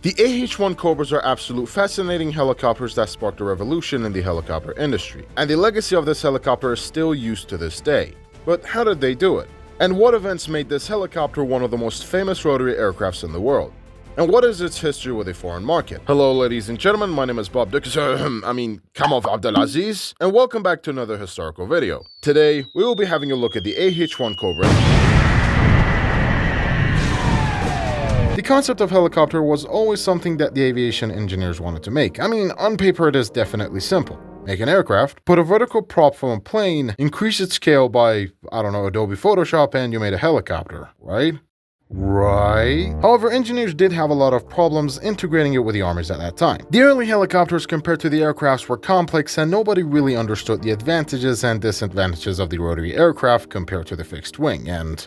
The AH-1 Cobras are absolute fascinating helicopters that sparked a revolution in the helicopter industry, and the legacy of this helicopter is still used to this day. But how did they do it? And what events made this helicopter one of the most famous rotary aircrafts in the world? And what is its history with a foreign market? Hello ladies and gentlemen, my name is Bob Kamov Abdelaziz, and welcome back to another historical video. Today, we will be having a look at the AH-1 Cobra. The concept of helicopter was always something that the aviation engineers wanted to make. I mean, on paper it is definitely simple. Make an aircraft, put a vertical prop from a plane, increase its scale by, Adobe Photoshop, and you made a helicopter, right? However, engineers did have a lot of problems integrating it with the armies at that time. The early helicopters compared to the aircrafts were complex, and nobody really understood the advantages and disadvantages of the rotary aircraft compared to the fixed wing, and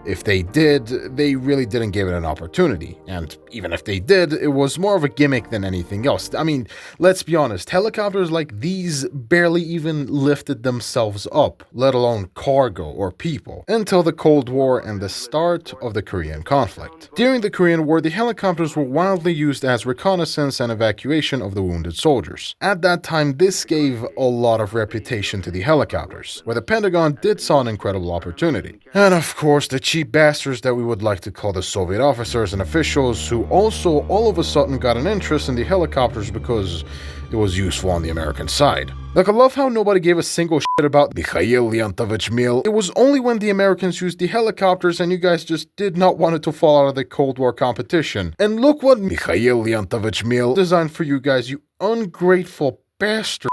if they did, they really didn't give it an opportunity. And even if they did, it was more of a gimmick than anything else. I mean, let's be honest, helicopters like these barely even lifted themselves up, let alone cargo or people, until the Cold War and the start of the Korean conflict. During the Korean War, the helicopters were widely used as reconnaissance and evacuation of the wounded soldiers. At that time, this gave a lot of reputation to the helicopters, where the Pentagon did saw an incredible opportunity. And of course, the cheap bastards that we would like to call the Soviet officers and officials, who also all of a sudden got an interest in the helicopters because it was useful on the American side. Like, I love how nobody gave a single shit about Mikhail Leontovich Mil. It was only when the Americans used the helicopters and you guys just did not want it to fall out of the Cold War competition. And look what Mikhail Leontovich Mil designed for you guys, you ungrateful bastard.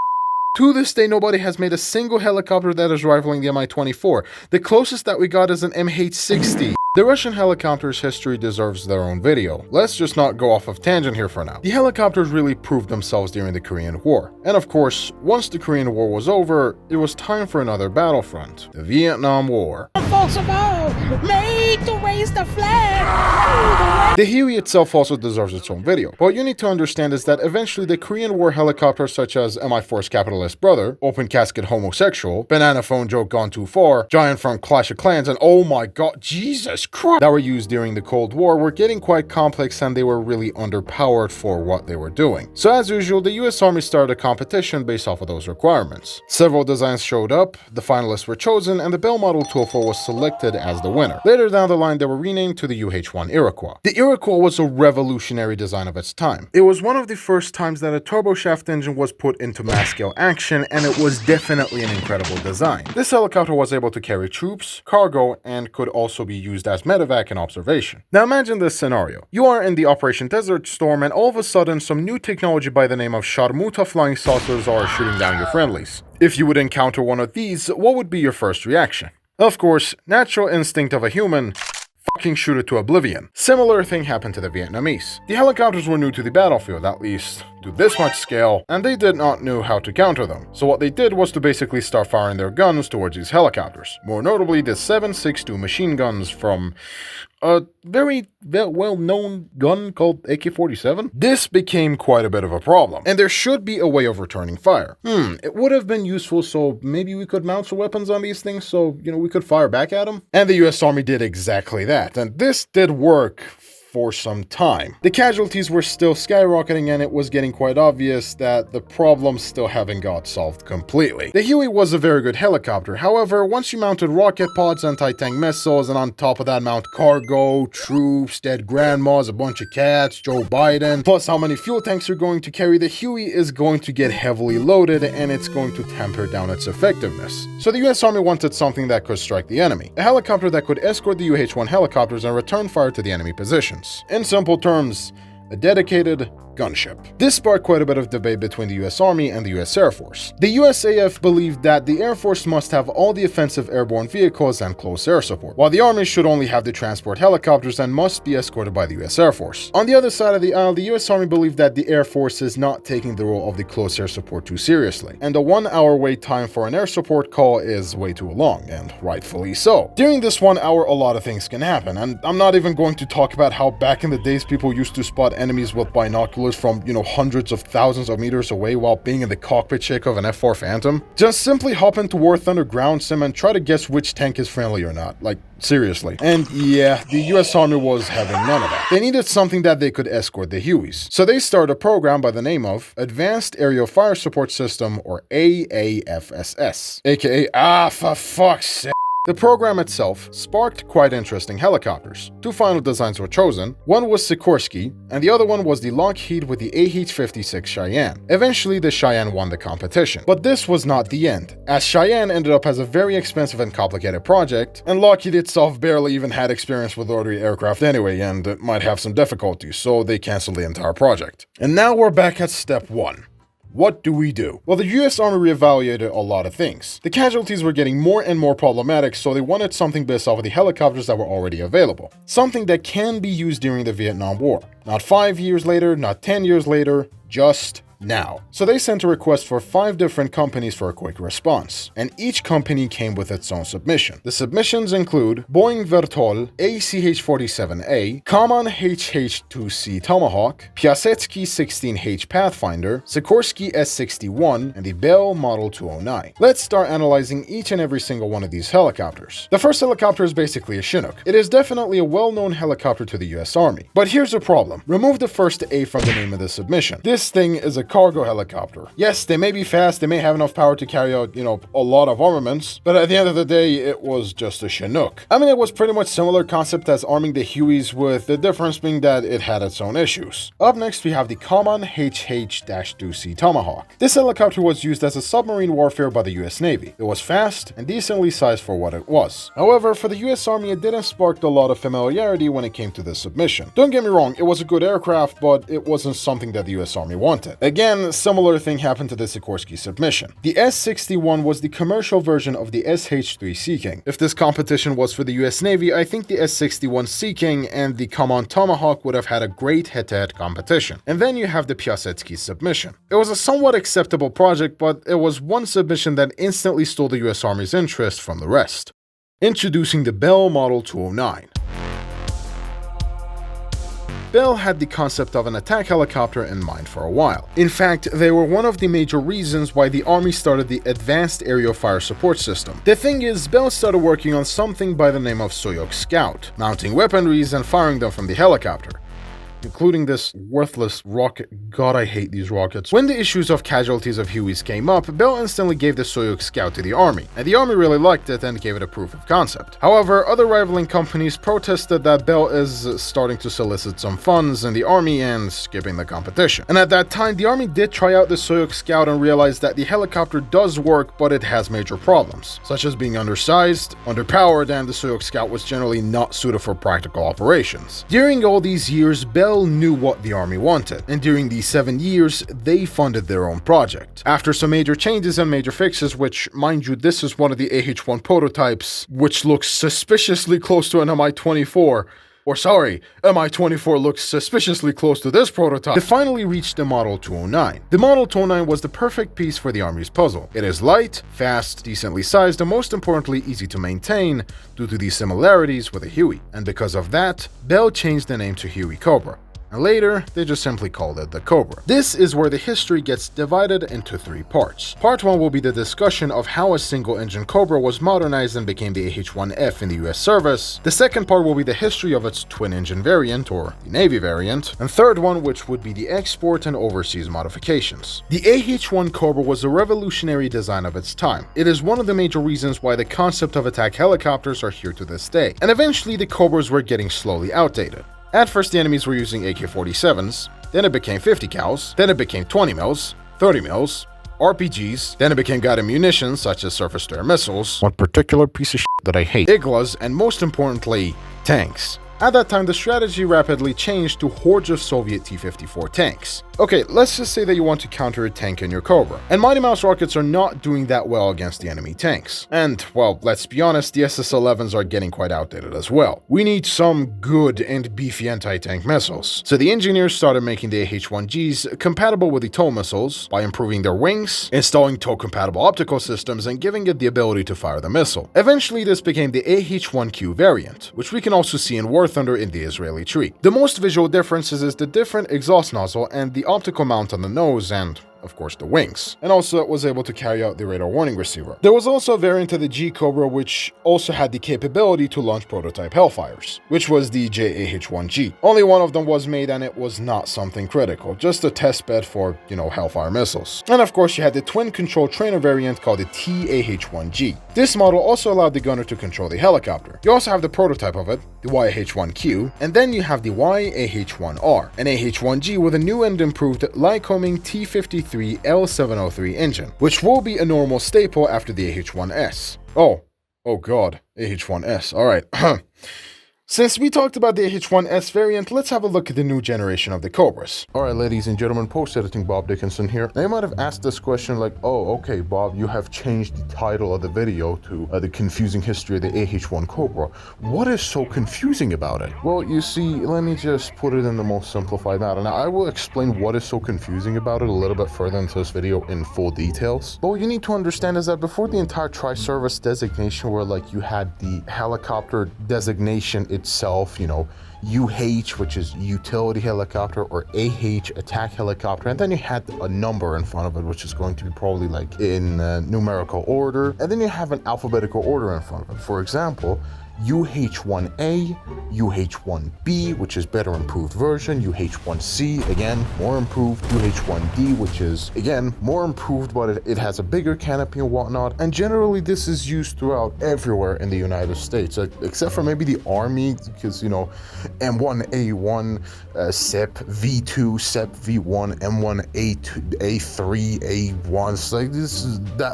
To this day, nobody has made a single helicopter that is rivaling the Mi-24. The closest that we got is an MH-60. The Russian helicopters' history deserves their own video. Let's just not go off of tangent here for now. The helicopters really proved themselves during the Korean War. And of course, once the Korean War was over, it was time for another battlefront, the Vietnam War. Folks of all, made to raise the flag. The Huey itself also deserves its own video. What you need to understand is that eventually the Korean War helicopters such as Mi-4's Capitalist Brother, Open Casket Homosexual, Banana Phone Joke Gone Too Far, Giant from Clash of Clans, and oh my god, Jesus Christ, that were used during the Cold War were getting quite complex, and they were really underpowered for what they were doing. So as usual, the US Army started a competition based off of those requirements. Several designs showed up, the finalists were chosen, and the Bell Model 204 was selected as the winner. Later down the line, they were renamed to the UH-1 Iroquois. The Iroquois was a revolutionary design of its time. It was one of the first times that a turboshaft engine was put into mass-scale action, and it was definitely an incredible design. This helicopter was able to carry troops, cargo, and could also be used as medevac and observation. Now imagine this scenario. You are in the Operation Desert Storm, and all of a sudden some new technology by the name of Sharmuta flying saucers are shooting down your friendlies. If you would encounter one of these, what would be your first reaction? Of course, natural instinct of a human, fucking shoot it to oblivion. Similar thing happened to the Vietnamese. The helicopters were new to the battlefield, at least to this much scale, and they did not know how to counter them. So what they did was to basically start firing their guns towards these helicopters. More notably, the 7.62 machine guns from a very well-known gun called AK-47. This became quite a bit of a problem, and there should be a way of returning fire. It would have been useful, so maybe we could mount some weapons on these things so, we could fire back at them. And the US Army did exactly that, and this did work for some time. The casualties were still skyrocketing, and it was getting quite obvious that the problems still haven't got solved completely. The Huey was a very good helicopter. However, once you mounted rocket pods, anti-tank missiles, and on top of that mount cargo, troops, dead grandmas, a bunch of cats, Joe Biden, plus how many fuel tanks you're going to carry, the Huey is going to get heavily loaded, and it's going to temper down its effectiveness. So the US Army wanted something that could strike the enemy. A helicopter that could escort the UH-1 helicopters and return fire to the enemy position. In simple terms, a dedicated gunship. This sparked quite a bit of debate between the US Army and the US Air Force. The USAF believed that the Air Force must have all the offensive airborne vehicles and close air support, while the Army should only have the transport helicopters and must be escorted by the US Air Force. On the other side of the aisle, the US Army believed that the Air Force is not taking the role of the close air support too seriously, and a 1-hour wait time for an air support call is way too long, and rightfully so. During this 1 hour, a lot of things can happen, and I'm not even going to talk about how back in the days people used to spot enemies with binoculars binoculars from, hundreds of thousands of meters away while being in the cockpit check of an F4 Phantom? Just simply hop into War Thunder ground sim and try to guess which tank is friendly or not. Like, seriously. And yeah, the US Army was having none of that. They needed something that they could escort the Hueys. So they started a program by the name of Advanced Aerial Fire Support System, or AFSS. AKA, for fuck's sake. The program itself sparked quite interesting helicopters. Two final designs were chosen. One was Sikorsky, and the other one was the Lockheed with the AH-56 Cheyenne. Eventually, the Cheyenne won the competition. But this was not the end, as Cheyenne ended up as a very expensive and complicated project, and Lockheed itself barely even had experience with rotary aircraft anyway, and it might have some difficulties, so they canceled the entire project. And now we're back at step 1. What do we do? Well, the US Army reevaluated a lot of things. The casualties were getting more and more problematic, so they wanted something based off of the helicopters that were already available. Something that can be used during the Vietnam War. Not 5 years later, not 10 years later, just now. So they sent a request for 5 different companies for a quick response, and each company came with its own submission. The submissions include Boeing Vertol ACH-47A, Kaman HH-2C Tomahawk, Piasecki 16H Pathfinder, Sikorsky S-61, and the Bell Model 209. Let's start analyzing each and every single one of these helicopters. The first helicopter is basically a Chinook. It is definitely a well-known helicopter to the US Army. But here's the problem. Remove the first A from the name of the submission. This thing is a cargo helicopter. Yes, they may be fast, they may have enough power to carry out, a lot of armaments, but at the end of the day, it was just a Chinook. I mean, it was pretty much similar concept as arming the Hueys, with the difference being that it had its own issues. Up next, we have the Kaman HH-2C Tomahawk. This helicopter was used as a submarine warfare by the US Navy. It was fast and decently sized for what it was. However, for the US Army, it didn't spark a lot of familiarity when it came to this submission. Don't get me wrong, it was a good aircraft, but it wasn't something that the US Army wanted. Again, similar thing happened to the Sikorsky submission. The S-61 was the commercial version of the SH-3 Sea King. If this competition was for the US Navy, I think the S-61 Sea King and the Kaman Tomahawk would have had a great head-to-head competition. And then you have the Piasecki submission. It was a somewhat acceptable project, but it was one submission that instantly stole the US Army's interest from the rest. Introducing the Bell Model 209. Bell had the concept of an attack helicopter in mind for a while. In fact, they were one of the major reasons why the Army started the Advanced Aerial Fire Support System. The thing is, Bell started working on something by the name of Soyuz Scout, mounting weaponries and firing them from the helicopter, including this worthless rocket. God, I hate these rockets. When the issues of casualties of Hueys came up, Bell instantly gave the Soyuz Scout to the Army, and the Army really liked it and gave it a proof of concept. However, other rivaling companies protested that Bell is starting to solicit some funds in the Army and skipping the competition. And at that time, the Army did try out the Soyuz Scout and realized that the helicopter does work, but it has major problems, such as being undersized, underpowered, and the Soyuz Scout was generally not suited for practical operations. During all these years, Bell knew what the Army wanted, and during these 7 years, they funded their own project. After some major changes and major fixes, which, mind you, this is one of the AH-1 prototypes, which looks suspiciously close to an Mi-24, or sorry, Mi-24 looks suspiciously close to this prototype. They finally reached the Model 209. The Model 209 was the perfect piece for the Army's puzzle. It is light, fast, decently sized, and most importantly easy to maintain due to these similarities with a Huey. And because of that, Bell changed the name to Huey Cobra. And later, they just simply called it the Cobra. This is where the history gets divided into 3 parts. Part 1 will be the discussion of how a single-engine Cobra was modernized and became the AH-1F in the US service. The second part will be the history of its twin-engine variant, or the Navy variant. And third one, which would be the export and overseas modifications. The AH-1 Cobra was a revolutionary design of its time. It is one of the major reasons why the concept of attack helicopters are here to this day. And eventually, the Cobras were getting slowly outdated. At first, the enemies were using AK-47s, then it became 50 cals, then it became 20 mils, 30 mils, RPGs, then it became guided munitions such as surface-to-air missiles, one particular piece of shit that I hate, IGLAs, and most importantly, tanks. At that time, the strategy rapidly changed to hordes of Soviet T-54 tanks. Okay, let's just say that you want to counter a tank in your Cobra, and Mighty Mouse rockets are not doing that well against the enemy tanks. And, well, let's be honest, the SS-11s are getting quite outdated as well. We need some good and beefy anti-tank missiles. So the engineers started making the AH-1Gs compatible with the TOW missiles by improving their wings, installing TOW-compatible optical systems, and giving it the ability to fire the missile. Eventually, this became the AH-1Q variant, which we can also see in War North under in the Israeli tree. The most visual differences is the different exhaust nozzle and the optical mount on the nose and, of course, the wings. And also it was able to carry out the radar warning receiver. There was also a variant of the G Cobra which also had the capability to launch prototype Hellfires, which was the AH-1G. Only one of them was made and it was not something critical, just a test bed for, Hellfire missiles. And of course you had the twin control trainer variant called the TAH-1G. This model also allowed the gunner to control the helicopter. You also have the prototype of it, the YAH-1Q, and then you have the YAH-1R, an AH-1G with a new and improved Lycoming T53 L703 engine, which will be a normal staple after the AH-1S. Oh god, AH-1S, alright. Since we talked about the AH-1S variant, let's have a look at the new generation of the Cobras. Alright ladies and gentlemen, post-editing Bob Dickinson here. Now you might have asked this question like, oh okay Bob, you have changed the title of the video to the confusing history of the AH-1 Cobra. What is so confusing about it? Well, you see, let me just put it in the most simplified manner. Now I will explain what is so confusing about it a little bit further into this video in full details. But what you need to understand is that before the entire tri-service designation where like you had the helicopter designation itself, UH, which is utility helicopter, or AH, attack helicopter, and then you had a number in front of it, which is going to be probably like in numerical order, and then you have an alphabetical order in front of it. For example, UH-1A, UH-1B, which is better improved version, UH-1C, again, more improved, UH-1D, which is, again, more improved, but it has a bigger canopy and whatnot, and generally this is used throughout everywhere in the United States, except for maybe the Army, because, M1A1, SEP V2, SEP V1, M1 A2, A3, A1, so like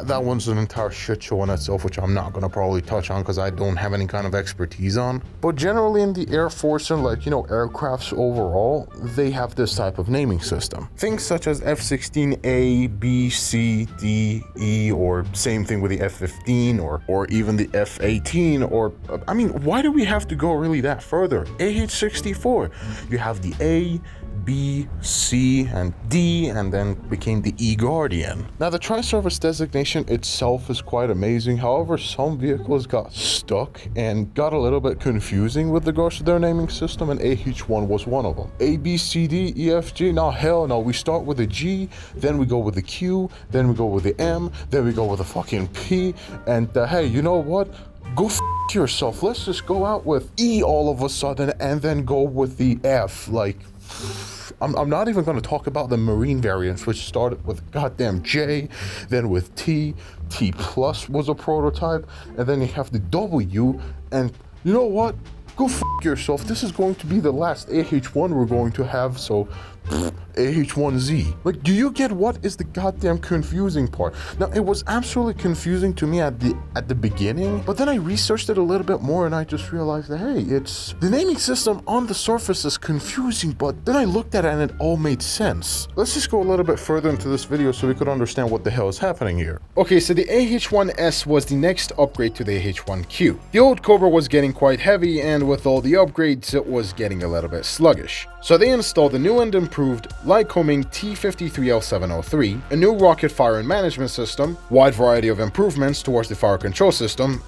that one's an entire shit show in itself, which I'm not gonna probably touch on because I don't have any kind of expertise on. But generally in the Air Force and aircrafts overall, they have this type of naming system. Things such as F-16A, B, C, D, E, or same thing with the F-15 or even the F-18, or I mean, why do we have to go really that further? AH-64, you have the A, B, C, and D, and then became the E-Guardian. Now the tri-service designation itself is quite amazing, however some vehicles got stuck and got a little bit confusing with regards to their naming system, and AH-1 was one of them. A, B, C, D, E, F, G, now hell no, we start with a G, then we go with the Q, then we go with the M, then we go with the fucking P, and hey, you know what? Go f yourself, let's just go out with E all of a sudden and then go with the F, like... I'm not even going to talk about the Marine variants, which started with goddamn J, then with T plus was a prototype, and then you have the W, and you know what? Go f yourself. This is going to be the last AH-1 we're going to have, so AH-1Z. Like, do you get what is the goddamn confusing part? Now, it was absolutely confusing to me at the beginning, but then I researched it a little bit more and I just realized that, hey, it's the naming system on the surface is confusing, but then I looked at it and it all made sense. Let's just go a little bit further into this video so we could understand what the hell is happening here. Okay, so the AH-1S was the next upgrade to the AH-1Q. The old Cobra was getting quite heavy, and with all the upgrades, it was getting a little bit sluggish. So they installed the new and improved Lycoming T53L703, a new rocket fire and management system, wide variety of improvements towards the fire control system,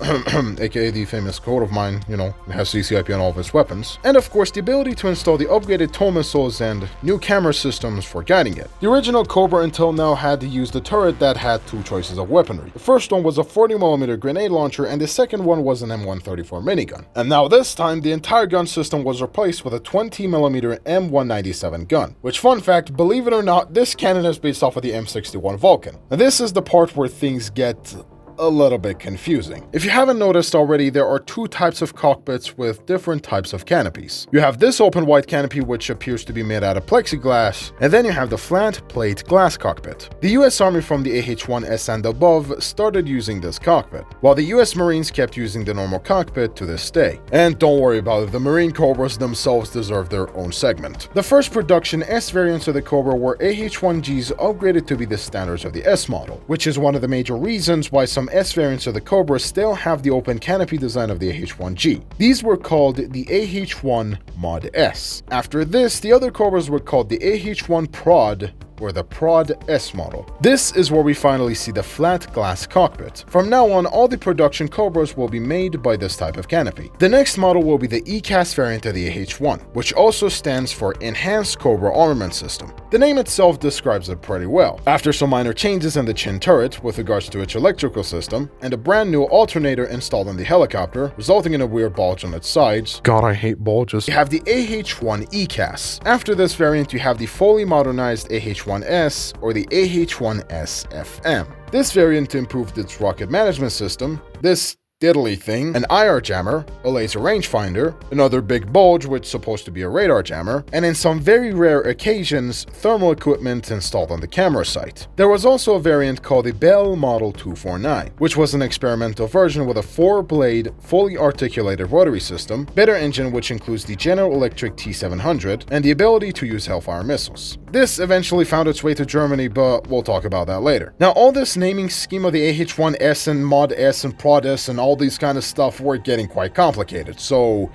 aka the famous quote of mine, it has CCIP on all of its weapons, and of course the ability to install the upgraded tow missiles and new camera systems for guiding it. The original Cobra until now had to use the turret that had two choices of weaponry. The first one was a 40mm grenade launcher and the second one was an M134 minigun. And now this time the entire gun system was replaced with a 20mm M197 gun, which, fun fact, believe it or not, this cannon is based off of the M61 Vulcan. Now this is the part where things get a little bit confusing. If you haven't noticed already, there are two types of cockpits with different types of canopies. You have this open white canopy, which appears to be made out of plexiglass, and then you have the flat plate glass cockpit. The US Army from the AH-1S and above started using this cockpit, while the US Marines kept using the normal cockpit to this day. And don't worry about it, the Marine Cobras themselves deserve their own segment. The first production S variants of the Cobra were AH-1Gs upgraded to be the standards of the S model, which is one of the major reasons why some S variants of the Cobra still have the open canopy design of the AH-1G. These were called the AH-1 Mod S. After this, the other Cobras were called the AH-1 Prod or the Prod S model. This is where we finally see the flat glass cockpit. From now on, all the production Cobras will be made by this type of canopy. The next model will be the ECAS variant of the AH-1, which also stands for Enhanced Cobra Armament System. The name itself describes it pretty well. After some minor changes in the chin turret with regards to its electrical system, and a brand new alternator installed in the helicopter, resulting in a weird bulge on its sides. God, I hate bulges. You have the AH-1 ECAS. After this variant, you have the fully modernized AH-1S or the AH-1S FM. This variant improved its rocket management system, this diddly thing, an IR jammer, a laser rangefinder, another big bulge which is supposed to be a radar jammer, and in some very rare occasions, thermal equipment installed on the camera sight. There was also a variant called the Bell Model 249, which was an experimental version with a 4-blade, fully articulated rotary system, better engine which includes the General Electric T700, and the ability to use Hellfire missiles. This eventually found its way to Germany, but we'll talk about that later. Now, all this naming scheme of the AH-1S and Mod S and Prod S and all these kind of stuff were getting quite complicated, so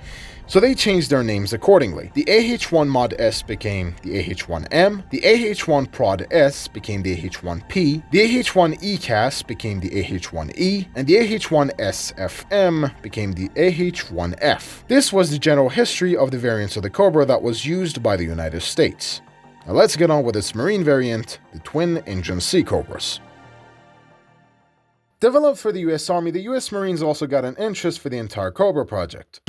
they changed their names accordingly. The AH-1 Mod S became the AH-1M, the AH-1 Prod S became the AH-1P, the AH-1 ECAS became the AH-1E, and the AH-1 SFM became the AH-1F. This was the general history of the variants of the Cobra that was used by the United States. Now let's get on with its marine variant, the twin-engine Sea Cobras. Developed for the US Army, the US Marines also got an interest for the entire Cobra project,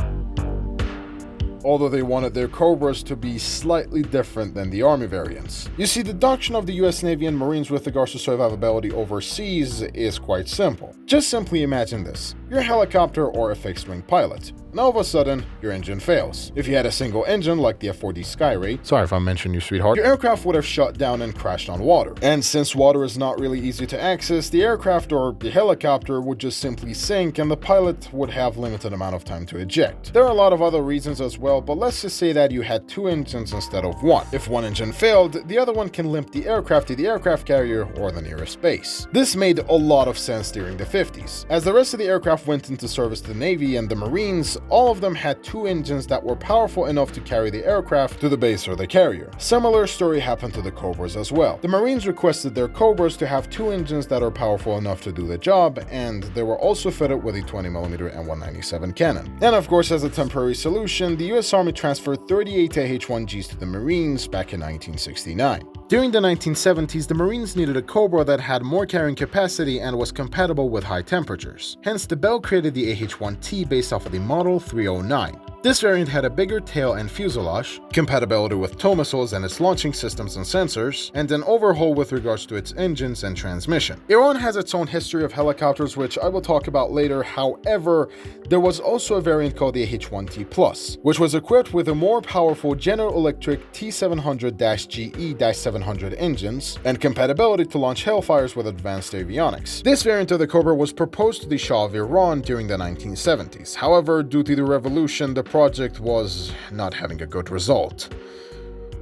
although they wanted their Cobras to be slightly different than the Army variants. You see, the doctrine of the US Navy and Marines with regards to survivability overseas is quite simple. Just simply imagine this. You're a helicopter or a fixed-wing pilot, and all of a sudden, your engine fails. If you had a single engine like the F-4D Skyray, sorry if I mentioned you, sweetheart, your aircraft would have shut down and crashed on water. And since water is not really easy to access, the aircraft or the helicopter would just simply sink and the pilot would have limited amount of time to eject. There are a lot of other reasons as well, but let's just say that you had 2 engines instead of 1. If one engine failed, the other one can limp the aircraft to the aircraft carrier or the nearest base. This made a lot of sense during the 50s. As the rest of the aircraft went into service to the Navy and the Marines, all of them had 2 engines that were powerful enough to carry the aircraft to the base or the carrier. Similar story happened to the Cobras as well. The Marines requested their Cobras to have 2 engines that are powerful enough to do the job, and they were also fitted with a 20mm M197 cannon. And of course, as a temporary solution, the US Army transferred 38 AH-1Gs to the Marines back in 1969. During the 1970s, the Marines needed a Cobra that had more carrying capacity and was compatible with high temperatures. Hence, the Bell created the AH-1T based off of the Model 309. This variant had a bigger tail and fuselage, compatibility with tow missiles and its launching systems and sensors, and an overhaul with regards to its engines and transmission. Iran has its own history of helicopters, which I will talk about later. However, there was also a variant called the AH-1T+, which was equipped with a more powerful General Electric T700-GE-700 engines and compatibility to launch Hellfires with advanced avionics. This variant of the Cobra was proposed to the Shah of Iran during the 1970s. However, due to the revolution, the project was not having a good result.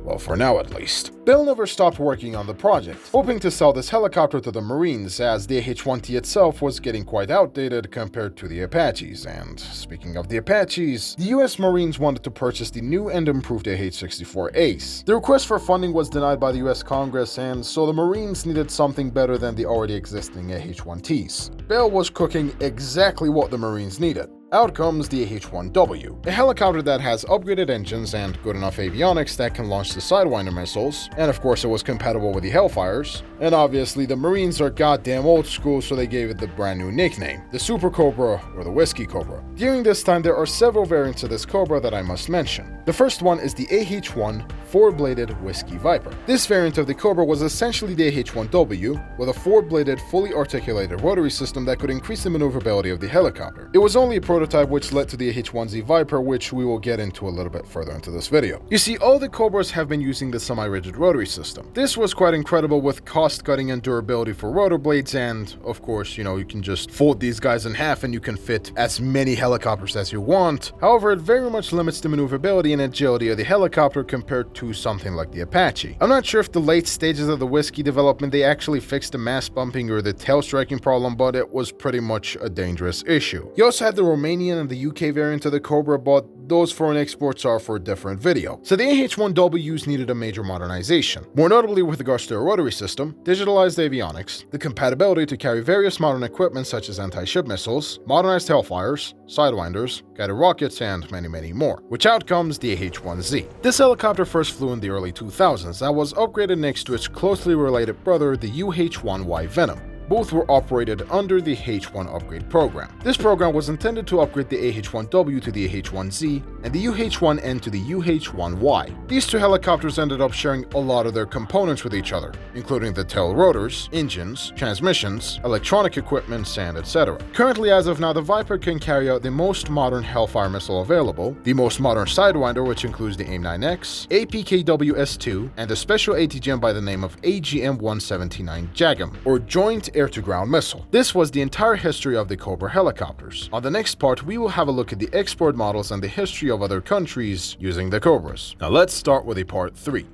Well, for now at least. Bell never stopped working on the project, hoping to sell this helicopter to the Marines, as the AH-1T itself was getting quite outdated compared to the Apaches. And speaking of the Apaches, the US Marines wanted to purchase the new and improved AH-64 Ace. The request for funding was denied by the US Congress, and so the Marines needed something better than the already existing AH-1Ts. Bell was cooking exactly what the Marines needed. Out comes the AH-1W, a helicopter that has upgraded engines and good enough avionics that can launch the Sidewinder missiles, and of course it was compatible with the Hellfires. And obviously the Marines are goddamn old school, so they gave it the brand new nickname, the Super Cobra or the Whiskey Cobra. During this time, there are several variants of this Cobra that I must mention. The first one is the AH-1 4-bladed Whiskey Viper. This variant of the Cobra was essentially the AH-1W with a 4-bladed, fully articulated rotary system that could increase the maneuverability of the helicopter. It was only a prototype, which led to the AH-1Z Viper, which we will get into a little bit further into this video. You see, all the Cobras have been using the semi-rigid rotary system. This was quite incredible with cost-cutting and durability for rotor blades, and of course, you can just fold these guys in half and you can fit as many helicopters as you want. However, it very much limits the maneuverability and agility of the helicopter compared to something like the Apache. I'm not sure if the late stages of the Whiskey development they actually fixed the mass bumping or the tail striking problem, but it was pretty much a dangerous issue. You also had the Romanian and the UK variant of the Cobra, but those foreign exports are for a different video. So the AH-1Ws needed a major modernization, more notably with regards to a rotary system, digitalized avionics, the compatibility to carry various modern equipment such as anti-ship missiles, modernized Hellfires, sidewinders, guided rockets, and many more. Which out comes the AH-1Z. This helicopter first flew in the early 2000s and was upgraded next to its closely related brother, the UH-1Y Venom. Both were operated under the AH-1 upgrade program. This program was intended to upgrade the AH-1W to the AH-1Z and the UH-1N to the UH-1Y. These two helicopters ended up sharing a lot of their components with each other, including the tail rotors, engines, transmissions, electronic equipment, and etc. Currently, as of now, the Viper can carry out the most modern Hellfire missile available, the most modern Sidewinder, which includes the AIM-9X, APKWS-2, and a special ATGM by the name of AGM-179 JAGM, or Joint Air-to-Ground Missile. This was the entire history of the Cobra helicopters. On the next part, we will have a look at the export models and the history of other countries using the Cobras. Now let's start with a part 3.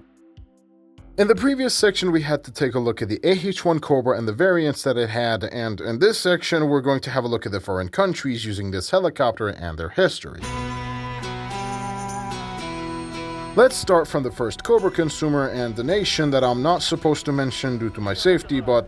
In the previous section, we had to take a look at the AH-1 Cobra and the variants that it had, and in this section, we're going to have a look at the foreign countries using this helicopter and their history. Let's start from the first Cobra consumer and the nation that I'm not supposed to mention due to my safety, but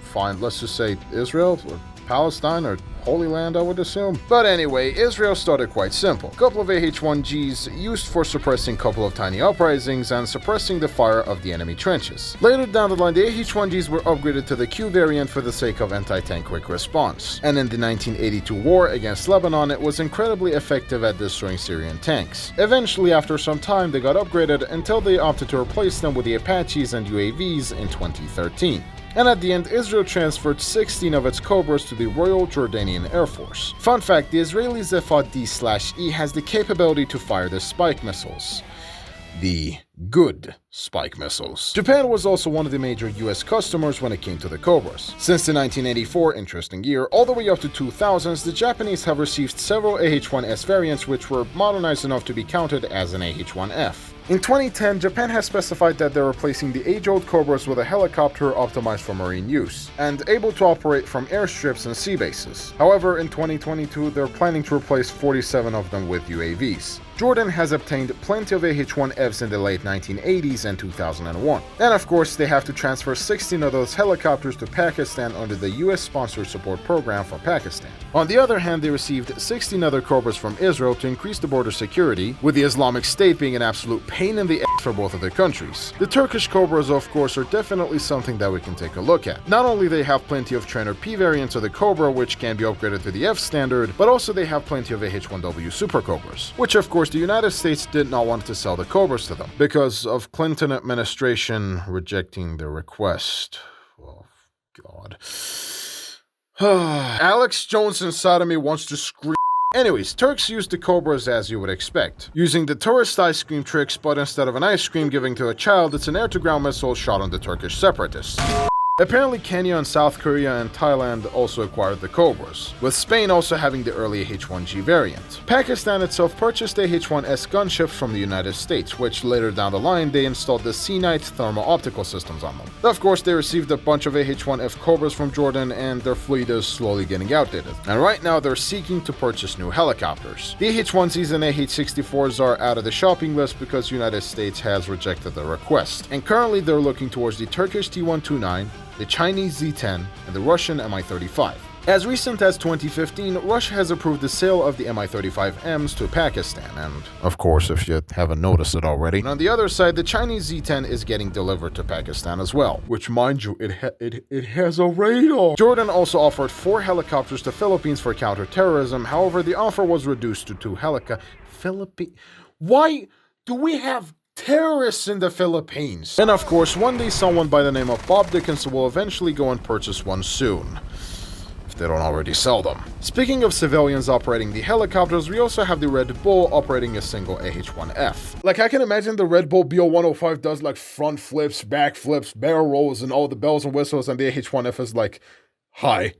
fine, let's just say Israel or Palestine or Holy Land, I would assume. But anyway, Israel started quite simple. A couple of AH-1Gs used for suppressing a couple of tiny uprisings and suppressing the fire of the enemy trenches. Later down the line, the AH-1Gs were upgraded to the Q variant for the sake of anti-tank quick response. And in the 1982 war against Lebanon, it was incredibly effective at destroying Syrian tanks. Eventually, after some time, they got upgraded until they opted to replace them with the Apaches and UAVs in 2013. And at the end, Israel transferred 16 of its Cobras to the Royal Jordanian Air Force. Fun fact, the Israeli Zephod D/E has the capability to fire the spike missiles. The good spike missiles. Japan was also one of the major US customers when it came to the Cobras. Since the 1984 interesting year, all the way up to 2000s, the Japanese have received several AH-1S variants which were modernized enough to be counted as an AH-1F. In 2010, Japan has specified that they're replacing the age-old Cobras with a helicopter optimized for marine use, and able to operate from airstrips and sea bases. However, in 2022, they're planning to replace 47 of them with UAVs. Jordan has obtained plenty of AH-1Fs in the late 1980s and 2001. And of course, they have to transfer 16 of those helicopters to Pakistan under the US-sponsored support program for Pakistan. On the other hand, they received 16 other Cobras from Israel to increase the border security, with the Islamic State being an absolute pain in the ass for both of their countries. The Turkish Cobras, of course, are definitely something that we can take a look at. Not only they have plenty of Trainer P variants of the Cobra, which can be upgraded to the F standard, but also they have plenty of AH-1W Super Cobras, which of course the United States did not want to sell the Cobras to them because of Clinton administration rejecting the request. Oh, God. Alex Jones inside of me wants to scream. Anyways, Turks used the Cobras as you would expect, using the tourist ice cream tricks, but instead of an ice cream giving to a child, it's an air-to-ground missile shot on the Turkish separatists. Apparently, Kenya and South Korea and Thailand also acquired the Cobras, with Spain also having the early AH-1G variant. Pakistan itself purchased AH-1S gunships from the United States, which later down the line they installed the C-Night thermal optical systems on them. Of course, they received a bunch of AH-1F Cobras from Jordan, and their fleet is slowly getting outdated. And right now, they're seeking to purchase new helicopters. The AH-1Cs and AH-64s are out of the shopping list because the United States has rejected the request. And currently, they're looking towards the Turkish T-129, the Chinese Z-10, and the Russian Mi-35. As recent as 2015, Russia has approved the sale of the Mi-35Ms to Pakistan, and of course, if you haven't noticed it already. And on the other side, the Chinese Z-10 is getting delivered to Pakistan as well, which, mind you, it has a radar. Jordan also offered 4 helicopters to Philippines for counterterrorism. However, the offer was reduced to 2 Why do we have terrorists in the Philippines? And of course, one day someone by the name of Bob Dickinson will eventually go and purchase one soon, if they don't already sell them. Speaking of civilians operating the helicopters, we also have the Red Bull operating a single AH-1F. Like, I can imagine the Red Bull BO-105 does like front flips, back flips, barrel rolls, and all the bells and whistles, and the AH-1F is like, hi.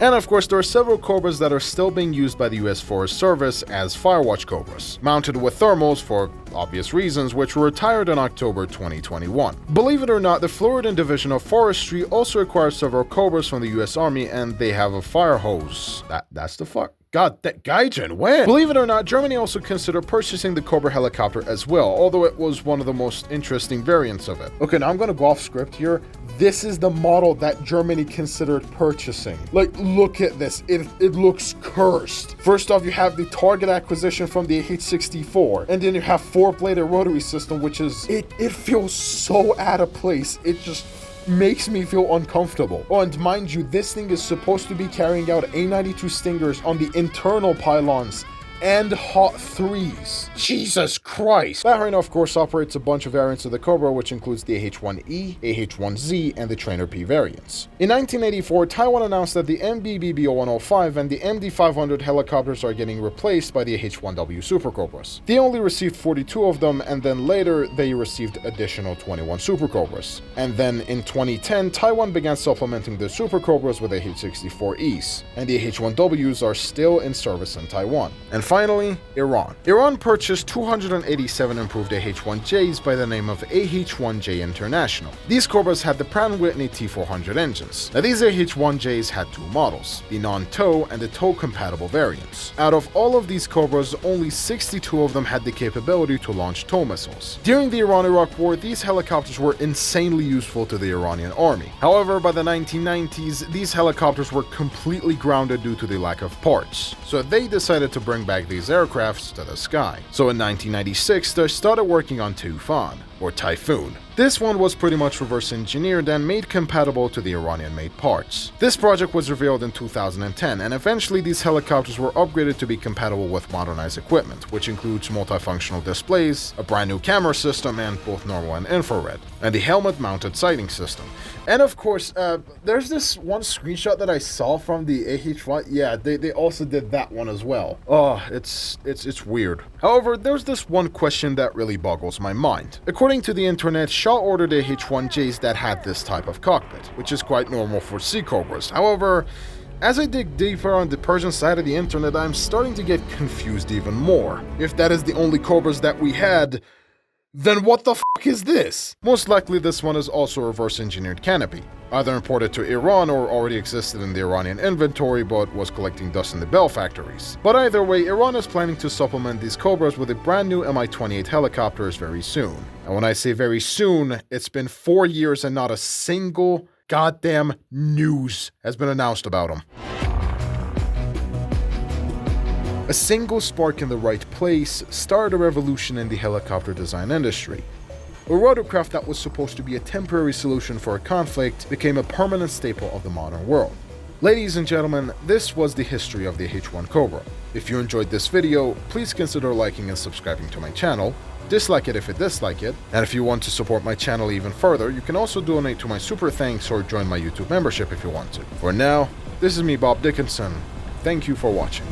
And of course, there are several Cobras that are still being used by the US Forest Service as Firewatch Cobras, mounted with thermals for obvious reasons, which were retired in October 2021. Believe it or not, the Floridan Division of Forestry also acquired several Cobras from the US Army, and they have a fire hose. That's the fuck. God, that Gaijin, when? Believe it or not, Germany also considered purchasing the Cobra helicopter as well, although it was one of the most interesting variants of it. Okay, now I'm gonna go off script here. This is the model that Germany considered purchasing. Like, look at this. It looks cursed. First off, you have the target acquisition from the AH-64, and then you have 4-bladed rotary system, which is, it feels so out of place. It just makes me feel uncomfortable. Oh, and mind you, this thing is supposed to be carrying out A-92 Stingers on the internal pylons and Hot 3s. Jesus Christ! Bahrain, of course, operates a bunch of variants of the Cobra, which includes the AH-1E, AH-1Z, and the Trainer P variants. In 1984, Taiwan announced that the MBBB-0105 and the MD-500 helicopters are getting replaced by the AH-1W Super Cobras. They only received 42 of them, and then later they received additional 21 Super Cobras. And then in 2010, Taiwan began supplementing the Super Cobras with AH-64Es, and the AH-1Ws are still in service in Taiwan. And finally, Iran. Iran purchased 287 improved AH-1Js by the name of AH-1J International. These Cobras had the Pratt & Whitney T400 engines. Now, these AH-1Js had two models, the non-tow and the tow-compatible variants. Out of all of these Cobras, only 62 of them had the capability to launch tow missiles. During the Iran-Iraq War, these helicopters were insanely useful to the Iranian army. However, by the 1990s, these helicopters were completely grounded due to the lack of parts. So they decided to bring back these aircrafts to the sky. So in 1996, they started working on Tufan, or Typhoon. This one was pretty much reverse engineered and made compatible to the Iranian-made parts. This project was revealed in 2010, and eventually these helicopters were upgraded to be compatible with modernized equipment, which includes multifunctional displays, a brand new camera system, and both normal and infrared, and the helmet-mounted sighting system. And of course, there's this one screenshot that I saw from the AH-1. Yeah, they also did that one as well. Oh, it's weird. However, there's this one question that really boggles my mind. According to the internet, Shaw ordered AH-1Js that had this type of cockpit, which is quite normal for Sea Cobras. However, as I dig deeper on the Persian side of the internet, I'm starting to get confused even more. If that is the only Cobras that we had, then what the fuck is this? Most likely this one is also a reverse-engineered canopy, either imported to Iran or already existed in the Iranian inventory but was collecting dust in the Bell factories. But either way, Iran is planning to supplement these Cobras with a brand new Mi-28 helicopters very soon. And when I say very soon, it's been 4 years and not a single goddamn news has been announced about them. A single spark in the right place started a revolution in the helicopter design industry. A rotorcraft that was supposed to be a temporary solution for a conflict became a permanent staple of the modern world. Ladies and gentlemen, this was the history of the AH-1 Cobra. If you enjoyed this video, please consider liking and subscribing to my channel. Dislike it if you dislike it, and if you want to support my channel even further, you can also donate to my Super Thanks or join my YouTube membership if you want to. For now, this is me, Bob Dickinson. Thank you for watching.